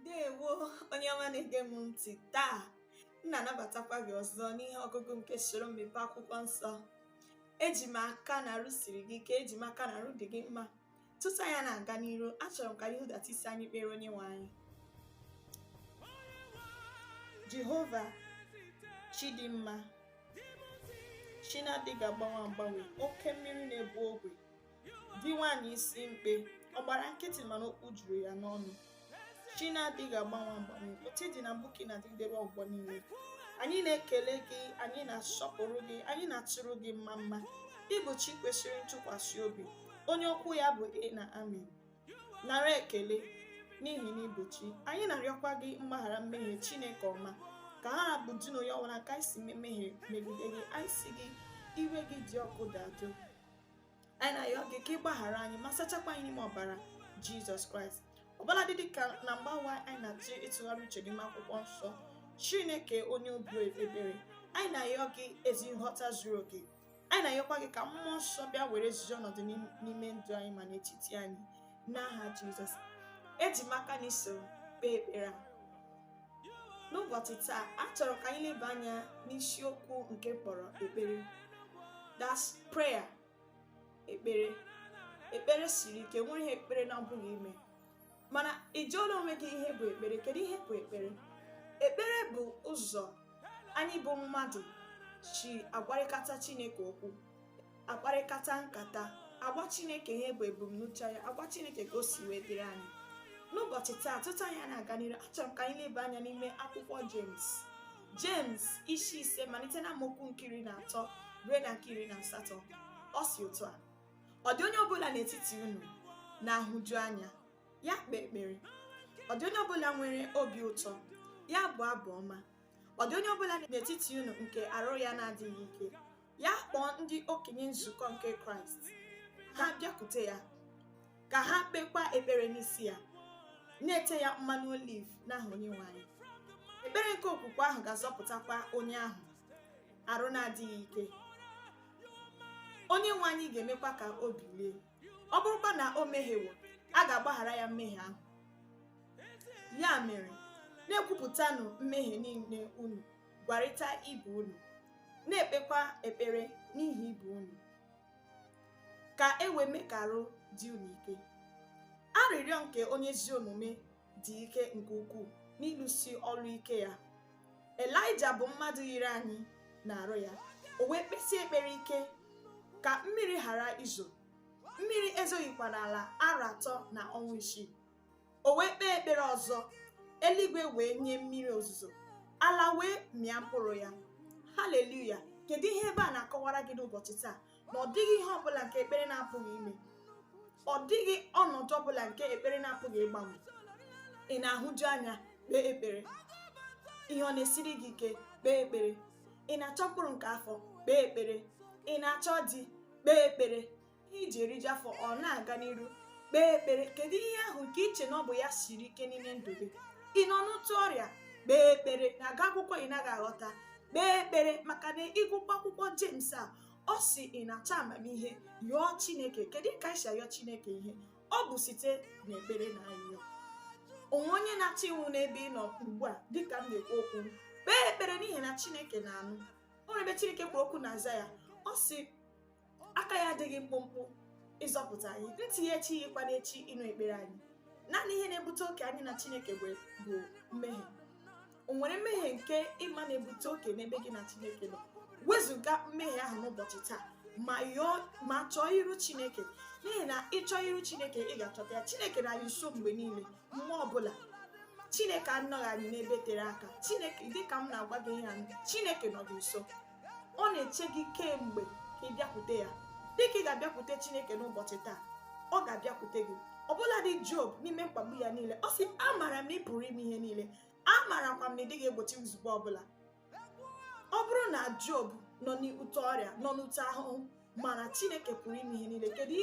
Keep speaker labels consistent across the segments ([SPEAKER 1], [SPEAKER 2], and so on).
[SPEAKER 1] Ndewo onye ọma na-ege m ntị. Taa m na-anabatakwa gị ọzọ n'ihe ọgụgụ nke soro mmepe akwụkwọ nsọ. Eji m aka na arụ siri gị ike, eji m aka na arụ dị gị mma. Tutu anyị na-aga n'iru, achọrọ m ka anyị hụdata isi anyị kpere onye nwe anyị. Jehova, chi dị mma, chi na-adịghị agbanwe agbanwe, oke mmiri na-ebu ogwe, di nwaanyị isi mkpe, ọ gbara nkịtị mana okwu juru ya n'ọnụ. Chi na-adịghị agbanwe agbanwe, otu dị na mbuki na-adịgidere ọgbọ niile. Anyị na-ekele gị, anyị na-asọpụrụ gị, anyị na-atụrụ gị mma mma. Ịbụ chi kwesịrị ntụkwasị obi, onye okwu ya bụ e na amen. Nara ekele n'ihi na ịbụ chi. Anyị na-arịọkwa gị mgbaghara mmehie, Chineke ọma, ka ha bụ di na onye ọbụla ka anyị si mmehie megide gị. Anyị si gị iwe gị dị ọkụ dajụ. Anyị na-arịọ gị ka ị gbaghara anyị ma sachakwa anyị n'ime ọbara Jizọs Kraịst. Ọbụla dị ka na mgbawa anyị na-achọ ịtụgharị uche n'ime akwụkwọ nsọ, Chineke onye obi ebere, anyị na-arịọ gị ezi nghọta zuru oke. Anyị na-arịọkwa gị ka mmụọ nsọ bịa were ezi ọnọdụ n'ime ndụ anyị ma n'etiti anyị, n'aha Jizọs. Eji m aka n'iso kpee ekpere a. N'ụbọchị taa, achọrọ ka anyị leba anya n'isiokwu nke kpọrọ ekpere. That's prayer. Ekpere siri ike, nwere ihe ekpere na-abụghị ime. Mana ị jụọla onwe gị ihe bụ ekpere? Kedu ihe bụ ekpere? Ekpere bụ ụzọ anyị bụ mmadụ chi agwarịkata Chineke okwu, akparịkata nkata, agwa Chineke ihe bụ ebumnuche ya, agwa Chineke ka o si wee dịrị anyị. N'ụbọchị taa, tutu anyị na-aga n'ihu, achọrọ m ka anyị leba anya n'ime akwụkwọ James isi 5 malite na amaokwu nke 13 ruo na nke 18. Ọ si otu a: ọ dị onye ọbụla n'etiti unu na-ahụju anya, ya kpee ekpere. Ọ dị onye ọbụla nwere obi ụtọ, ya bụ abụ ọma. Ọ dị onye ọbụla n'etiti unu nke arụ ya na-adịghị ike, ya kpọọ ndị okenye nzukọ nke Kraịst, ha bịakwute ya, ka ha kpekwa ekpere n'isi ya, na-ete ya mmanụ oliv n'aha Onyenwe anyị. Ekpere nke okwukwe ahụ ga-azọpụtakwa onye ahụ arụ na-adịghị ike. Onyenwe anyị ga-emekwa ka o bilie. Ọ bụrụkwa na o mehiewo, a ga-agbaghara ya mmehie ahụ. Ya mere, na-ekwupụtanụ mmehie niile unu, gwarịta ibe unu, na-ekpekwa ekpere n'ihi ibe unu, ka e wee mee ka arụ dị unu ike. Arịrịọ nke onye ezi omume dị ike nke ukwuu n'ịlụsi ọrụ ike ya. Elaịja bụ mmadụ yiri anyị na-arụ ya. O wee kpesie ekpere ike ka mmiri ghara izo. Mmiri ezoghịkwa n'ala arọ 3 na ọnwa 6. O wee kpee ekpere ọzọ, eluigwe wee nye mmiri ozuzo, ala wee mịa mkpụrụ ya. Haleluya! Kedu ihe ebe a na-akọwara gị n'ụbọchị taa? Na ọ dịghị ihe ọbụla nke ekpere na-apụghị ime. Ọ dịghị ọnọdụ ọbụla nke ekpere na-apụghị ịgbanwe. Ị na-ahụju anya, kpee ekpere. Ihe ọ na-esiri gị ike, kpee ekpere. Ị na-achọ mkpụrụ nke afọ, kpee ekpere. Ị na-achọ di, kpee ekpere. Iji eriju afọ ọ na-aga n'iru, kpee ekpere. Kedu ihe ahụ nke iche na ọ bụ ya siri ike n'ime ndụ gị? Ị nọ n'otu ọrịa, kpee ekpere. Na-aga akwụkwọ ị naghị aghọta, kpee ekpere. Maka na ịgụkwa akwụkwọ James a, ọ si ị na-achọ amamihe, yọọ Chineke. Kedu ka isi ayọ Chineke ihe? Ọ bụ site n'ekpere na arịrịọ. Onwe onye na-achọ iwu n'ebe ị nọ ugbu a, dịka m na-ekwu okwu, kpee ekpere n'ihi na Chineke na-anụ. O nwere ebe Chineke kwuru okwu na Aịzaya, ọ si aka ya adịghị mkpụmkpụ ịzọpụta anyị, ntị ya echighịkwa n'echi ịnụ ekpere anyị. Naanị ihe na-ebute oke anyị na Chineke bụ mmehie. O nwere mmehie nke ịma na-ebute oke n'ebe gị na Chineke nọ? Wezụga mmehie ahụ n'ụbọchị taa, ma chọọ iru Chineke, n'ihi na ịchọọ iru Chineke, ị ga-achọta ya. Chineke na anyị nso mgbe niile, mgbe ọbụla. Chineke anọghị anyị n'ebe tere aka. Chineke, dịka m na-agwa gị ihe anyị, Chineke nọ gị nso. Ọ na-eche gị kemgbe ka ị bịakwute ya. Dịka ị ga-abịakwute Chineke n'ụbọchị taa, ọ ga-abịakwute gị. Ọbụla dị Job n'ime mkpagbu ya niile, ọ sị, amaara m na ị pụrụ ime ihe niile, amarakwa m na ị dịghị egbochi nzube ọbụla. Ọ bụrụ na Job nọ n'ute ọrịa, nọ n'ute ahụhụ, mana Chineke pụrụ ime ihe niile, kedu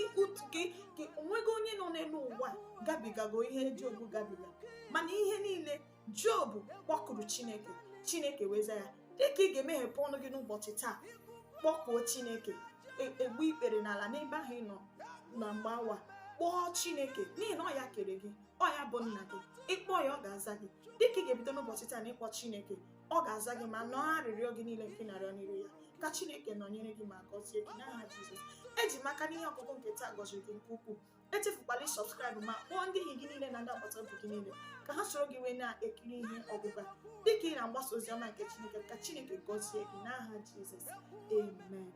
[SPEAKER 1] ka onwego onye nọ n'elu ụwa gabigago ihe Job gabiga? Mana ihe niile Job kpọkuru Chineke, Chineke weza ya. Dịka ị ga-emeghepụ ọnụ gị n'ụbọchị taa, kpọkuo Chineke, egbu ikpere n'ala n'ebe ahụ ị nọ na mgbe awa, kpọọ Chineke n'ihi na ọ ya kere gị, ọ ya bụ nna gị. Ịkpọ ya, ọ ga-aza gị. Dịka ị ga-ebido n'ụbọchị taa na ịkpọ Chineke, ọ ga-aza gị ma nọọ arịrịọ gị niile nke narịọ n'iru ya. Ka Chineke nọnyere gị ma gọzie gị n'aha Jizọs. Eji m aka n'ihe ọgụgụ nke taa gọziri gị nke ukwuu. Echefukwala ịsọbskraịbụ ma kpọọ ndị enyi gị niile na ndị agbata obi gị niile ka ha soro gị wee na-ekiri ihe ọgụgụ a dịka ị na-agbasa ozi ọma nke Chineke. Ka Chineke gọzie gị n'aha Jizọs. Amen.